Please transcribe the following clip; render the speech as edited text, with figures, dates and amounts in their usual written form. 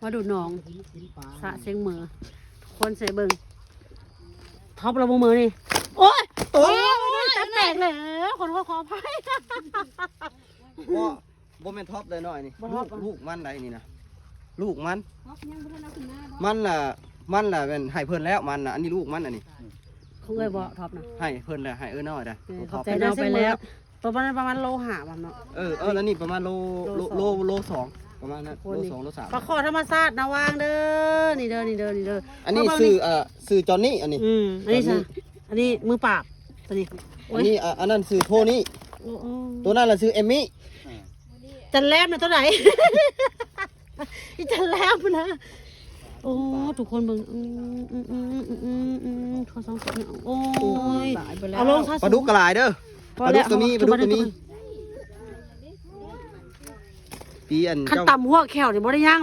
มาดูหนองสะเสียงมือคนใส่เบิ่งท็อปเราบ่มือนี่โอ้ยโอ้ยแตกแล้วขอโทษขออภัย บ่แม่นท็อปเลยหน่อยนี่ บ่ท็อปอ่ะ ลูกมันได้นี่นะลูกมันมันล่ะเป็นให้เพิ่นแล้วมันน่ะอันนี้ลูกมันอันนี้ เขาเอ้ยบ่ท็อปนะ ให้เพิ่นแล้วให้น้อยได้ ขอบใจเราไปแล้วประมาณโลหะบ่เนาะ แล้วนี่ประมาณโลสองประมาณนั้นโลสองโลสาม ปลาขอธรรมชาตินะวางเด้อนี่เด้ออันนี้ซื้อจอนนี่อันนี้ อันนี้อันนี้มือปราบตัวนี้ อันนี้อันนั้นซื้อโทนี่ โอ้ ตัวนั้นล่ะซื้อเอมมี่ จันแลมนะตัวไหน อีจันแลมนะโอ้ทุกคนเบิ่งขอสองตัวโอ้ยเอาลงซะ ปลาดุกกระไรเด้อปลาดุกตัวนี้ปีอัน ขั้น เจ้า ต่ำหัวแขวนี่บ่ได้ย่าง